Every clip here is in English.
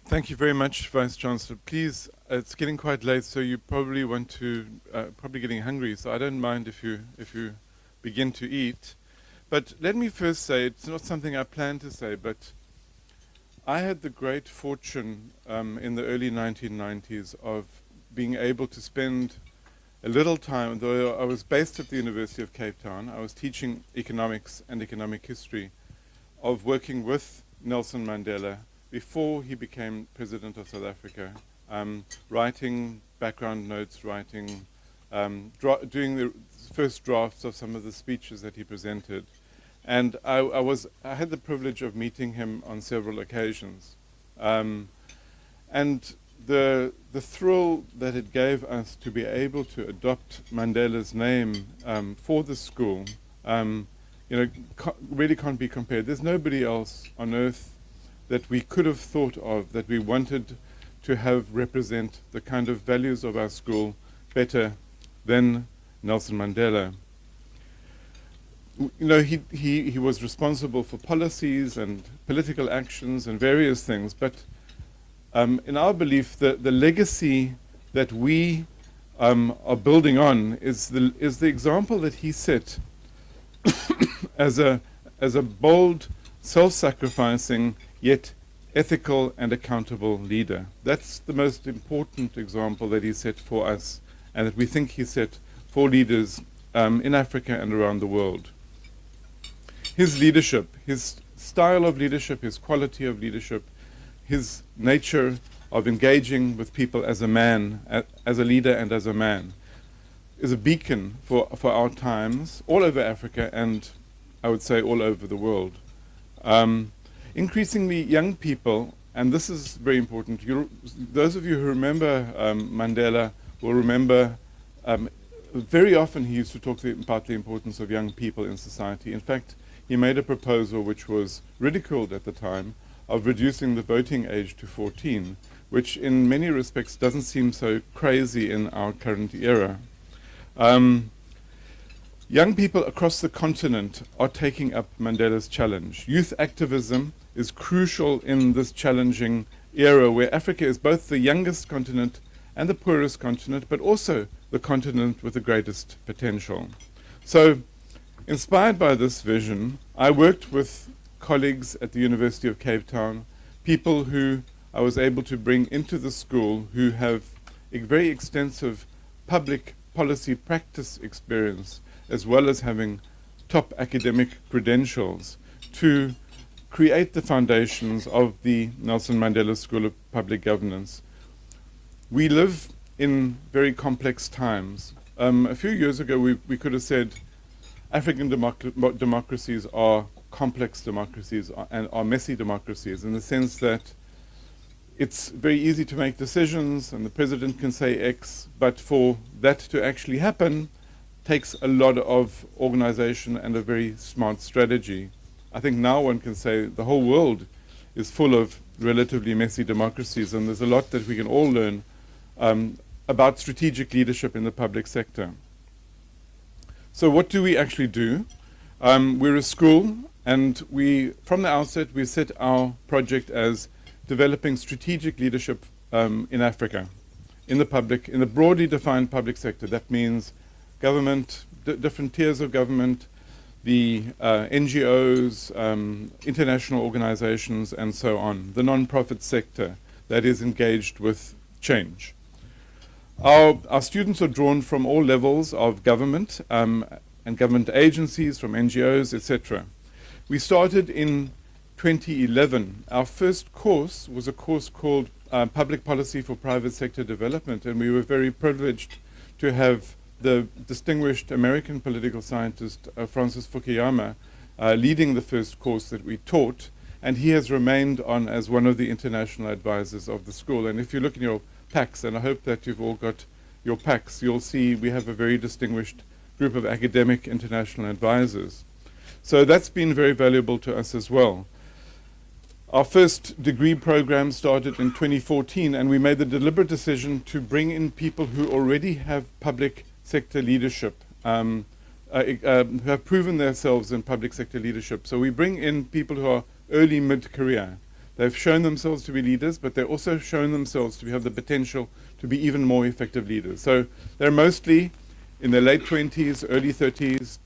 Thank you very much, Vice Chancellor. Please, it's getting quite late, so you probably want to, probably getting hungry, so I don't mind if you begin to eat. But let me first say, it's not something I planned to say, but I had the great fortune in the early 1990s of being able to spend a little time, though I was based at the University of Cape Town, I was teaching economics and economic history, of working with Nelson Mandela before he became President of South Africa, writing background notes, doing the first drafts of some of the speeches that he presented. And I had the privilege of meeting him on several occasions. And the thrill that it gave us to be able to adopt Mandela's name for the school, really can't be compared. There's nobody else on earth that we could have thought of that we wanted to have represent the kind of values of our school better than Nelson Mandela. He was responsible for policies and political actions and various things, but in our belief, the legacy that we are building on is the example that he set as a bold, self-sacrificing, yet ethical and accountable leader. That's the most important example that he set for us, and that we think he set for leaders in Africa and around the world. His leadership, his style of leadership, his quality of leadership, his nature of engaging with people as a man, as a leader and as a man, is a beacon for our times, all over Africa and I would say all over the world. Increasingly young people, and this is very important, those of you who remember Mandela will remember very often he used to talk about the importance of young people in society. In fact, he made a proposal which was ridiculed at the time of reducing the voting age to 14, which in many respects doesn't seem so crazy in our current era. Young people across the continent are taking up Mandela's challenge. Youth activism is crucial in this challenging era where Africa is both the youngest continent and the poorest continent, but also the continent with the greatest potential. So, inspired by this vision, I worked with colleagues at the University of Cape Town, people who I was able to bring into the school who have a very extensive public policy practice experience, as well as having top academic credentials, to create the foundations of the Nelson Mandela School of Public Governance. We live in very complex times. A few years ago, we could have said African democracies are complex democracies and are messy democracies, in the sense that it's very easy to make decisions and the president can say X, but for that to actually happen takes a lot of organization and a very smart strategy. I think now one can say the whole world is full of relatively messy democracies, and there's a lot that we can all learn about strategic leadership in the public sector. So what do we actually do? We're a school, and from the outset, we set our project as developing strategic leadership in Africa, in the broadly defined public sector. That means government, different tiers of government, the NGOs, international organizations, and so on, the non-profit sector that is engaged with change. Our students are drawn from all levels of government and government agencies, from NGOs, etc. We started in 2011. Our first course was a course called Public Policy for Private Sector Development, and we were very privileged to have the distinguished American political scientist Francis Fukuyama leading the first course that we taught, and he has remained on as one of the international advisors of the school. And if you look in your packs, and I hope that you've all got your packs, you'll see we have a very distinguished group of academic international advisors. So that's been very valuable to us as well. Our first degree program started in 2014, and we made the deliberate decision to bring in people who already have public sector leadership, who have proven themselves in public sector leadership. So we bring in people who are early mid-career, They've shown themselves to be leaders, but they've also shown themselves to have the potential to be even more effective leaders. So they're mostly in their late 20s, early 30s,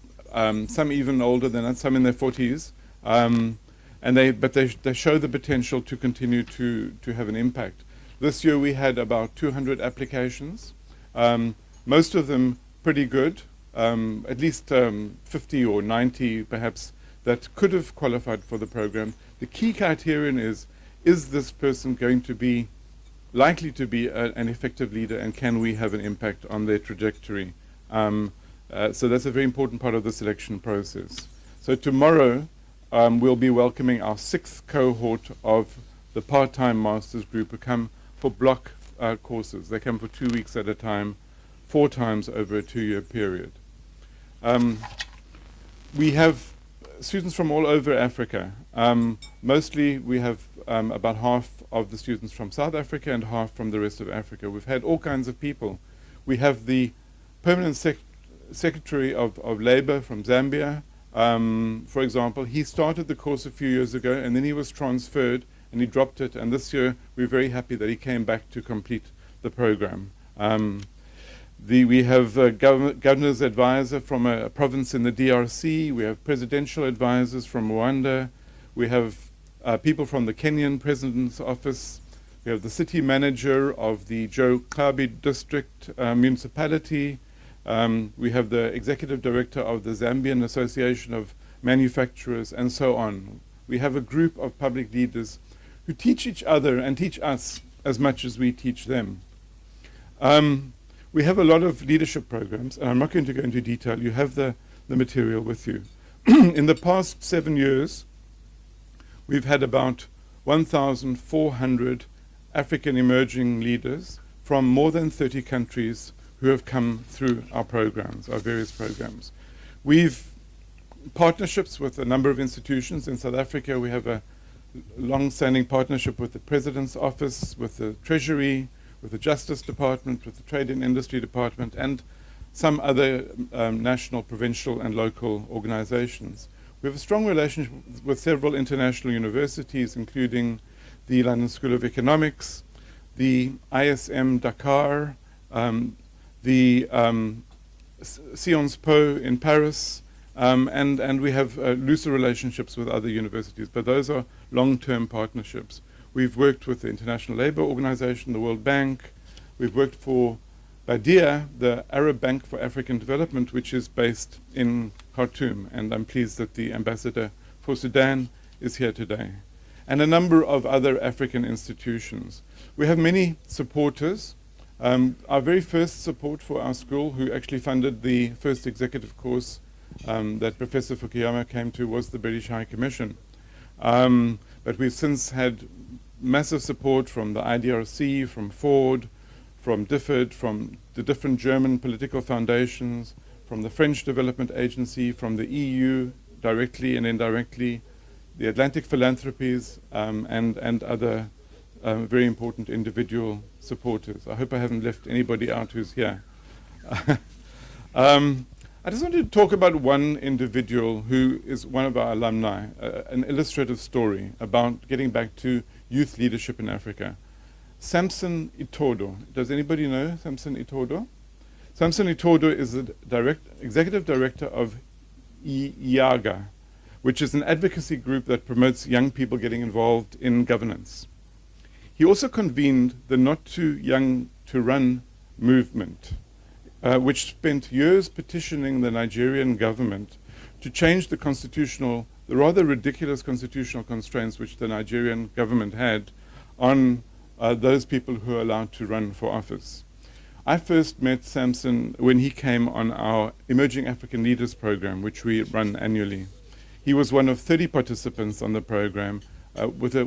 some even older than that, some in their 40s. But they show the potential to continue to have an impact. This year we had about 200 applications, most of them pretty good, at least 50 or 90 perhaps that could have qualified for the program. The key criterion is this person going to be likely to be an effective leader, and can we have an impact on their trajectory? So that's a very important part of the selection process. So tomorrow we'll be welcoming our 6th cohort of the part-time master's group who come for block courses. They come for 2 weeks at a time, 4 times over a 2-year period. We have students from all over Africa. Mostly we have about half of the students from South Africa and half from the rest of Africa. We've had all kinds of people. We have the permanent secretary of Labour from Zambia, for example. He started the course a few years ago, and then he was transferred and he dropped it, and this year we're very happy that he came back to complete the program. We have a governor's advisor from a province in the DRC. We have presidential advisors from Rwanda. We have people from the Kenyan president's office. We have the city manager of the Joe Kabi district municipality. We have the executive director of the Zambian Association of Manufacturers, and so on. We have a group of public leaders who teach each other and teach us as much as we teach them. We have a lot of leadership programs, and I'm not going to go into detail. You have the material with you. In the past 7 years, we've had about 1,400 African emerging leaders from more than 30 countries who have come through our programs, our various programs. We've partnerships with a number of institutions. In South Africa, we have a long-standing partnership with the President's Office, with the Treasury, with the Justice Department, with the Trade and Industry Department, and some other national, provincial, and local organizations. We have a strong relationship with several international universities, including the London School of Economics, the ISM Dakar, the Sciences Po in Paris, and we have looser relationships with other universities, but those are long-term partnerships. We've worked with the International Labour Organization, the World Bank. We've worked for BADIA, the Arab Bank for African Development, which is based in Khartoum, and I'm pleased that the ambassador for Sudan is here today, and a number of other African institutions. We have many supporters. Our very first support for our school, who actually funded the first executive course that Professor Fukuyama came to, was the British High Commission. But we've since had massive support from the IDRC, from Ford, from DFID, from the different German political foundations, from the French Development Agency, from the EU directly and indirectly, the Atlantic Philanthropies, and other very important individual supporters. I hope I haven't left anybody out who's here. I just wanted to talk about one individual who is one of our alumni, an illustrative story about getting back to youth leadership in Africa. Samson Itodo. Does anybody know Samson Itodo? Samson Itodo is the executive director of IAGA, which is an advocacy group that promotes young people getting involved in governance. He also convened the Not Too Young to Run movement, which spent years petitioning the Nigerian government to change the rather ridiculous constitutional constraints which the Nigerian government had on those people who are allowed to run for office. I first met Samson when he came on our Emerging African Leaders program, which we run annually. He was one of 30 participants on the program. With a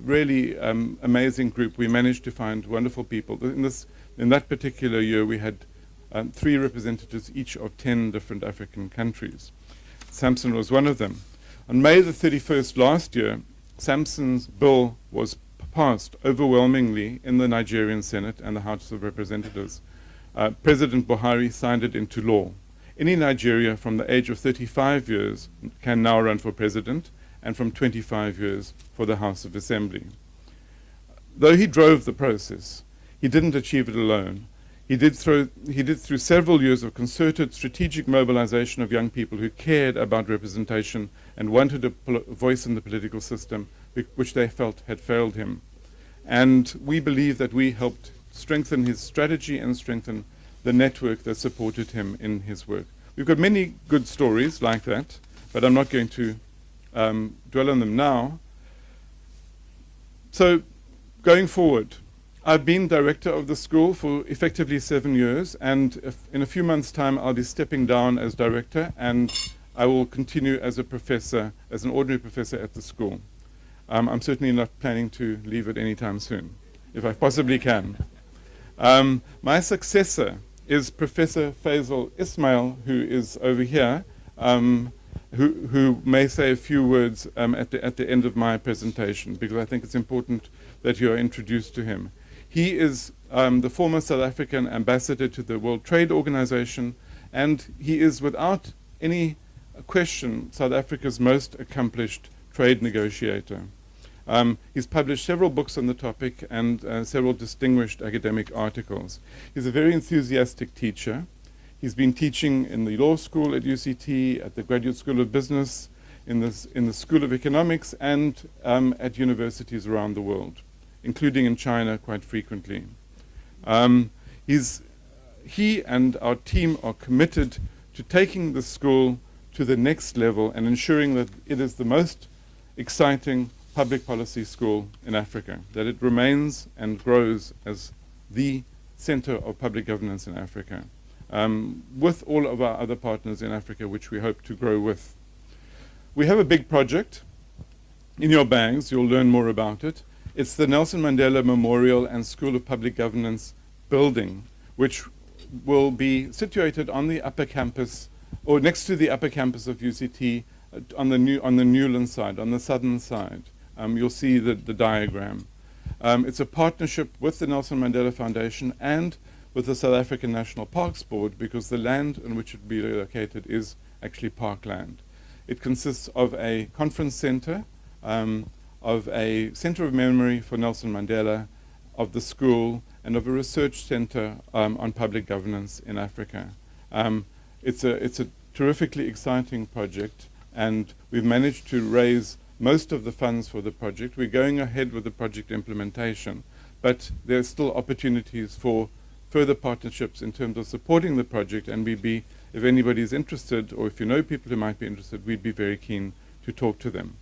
really amazing group. We managed to find wonderful people. In that particular year, we had 3 representatives, each of 10 different African countries. Samson was one of them. On May the 31st last year, Samson's bill was passed overwhelmingly in the Nigerian Senate and the House of Representatives. President Buhari signed it into law. Any Nigerian from the age of 35 years can now run for president, and from 25 years for the House of Assembly. Though he drove the process, he didn't achieve it alone. He did through several years of concerted strategic mobilization of young people who cared about representation and wanted a voice in the political system, which they felt had failed him. And we believe that we helped strengthen his strategy and strengthen the network that supported him in his work. We've got many good stories like that, but I'm not going to dwell on them now. So, going forward, I've been director of the school for effectively 7 years, and in a few months' time I'll be stepping down as director, and I will continue as a professor, as an ordinary professor at the school. I'm certainly not planning to leave it anytime soon, if I possibly can. My successor is Professor Faisal Ismail, who is over here, who may say a few words at the end of my presentation, because I think it's important that you are introduced to him. He is the former South African ambassador to the World Trade Organization, and he is, without any question, South Africa's most accomplished trade negotiator. He's published several books on the topic and several distinguished academic articles. He's a very enthusiastic teacher. He's been teaching in the law school at UCT, at the Graduate School of Business, in the School of Economics, and at universities around the world, including in China quite frequently. He and our team are committed to taking the school to the next level and ensuring that it is the most exciting public policy school in Africa, that it remains and grows as the center of public governance in Africa, with all of our other partners in Africa, which we hope to grow with. We have a big project in your bags. You'll learn more about it. It's the Nelson Mandela Memorial and School of Public Governance building, which will be situated on the upper campus, or next to the upper campus of UCT, on the Newland side, on the southern side. You'll see the diagram. It's a partnership with the Nelson Mandela Foundation and with the South African National Parks Board, because the land on which it will be located is actually parkland. It consists of a conference center, of a center of memory for Nelson Mandela, of the school, and of a research center on public governance in Africa. It's a terrifically exciting project, and we've managed to raise most of the funds for the project. We're going ahead with the project implementation, but there are still opportunities for further partnerships in terms of supporting the project, and we'd be, if anybody is interested, or if you know people who might be interested, we'd be very keen to talk to them.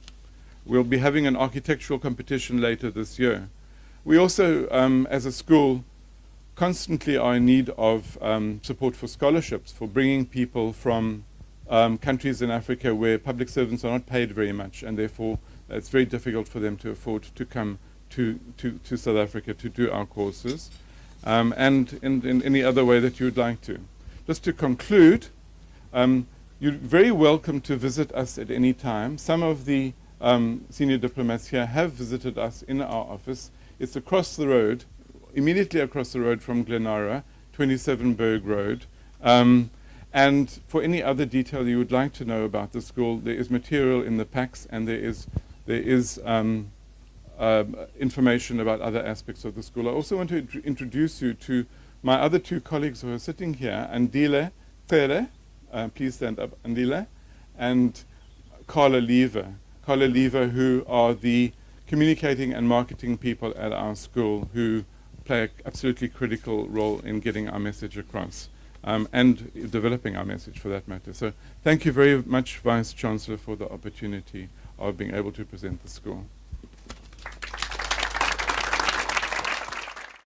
We'll be having an architectural competition later this year. We also, as a school, constantly are in need of support for scholarships, for bringing people from countries in Africa where public servants are not paid very much, and therefore it's very difficult for them to afford to come to South Africa to do our courses, and in any other way that you would like to. Just to conclude, you're very welcome to visit us at any time. Some of the senior diplomats here have visited us in our office. It's across the road, immediately across the road from Glenara, 27 Berg Road. And for any other detail you would like to know about the school, there is material in the packs, and there is information about other aspects of the school. I also want to introduce you to my other two colleagues who are sitting here, Andile Tere, please stand up, Andile, and Carla Lever. Carla Lever, who are the communicating and marketing people at our school, who play an absolutely critical role in getting our message across. And developing our message, for that matter. So thank you very much, Vice Chancellor, for the opportunity of being able to present the school.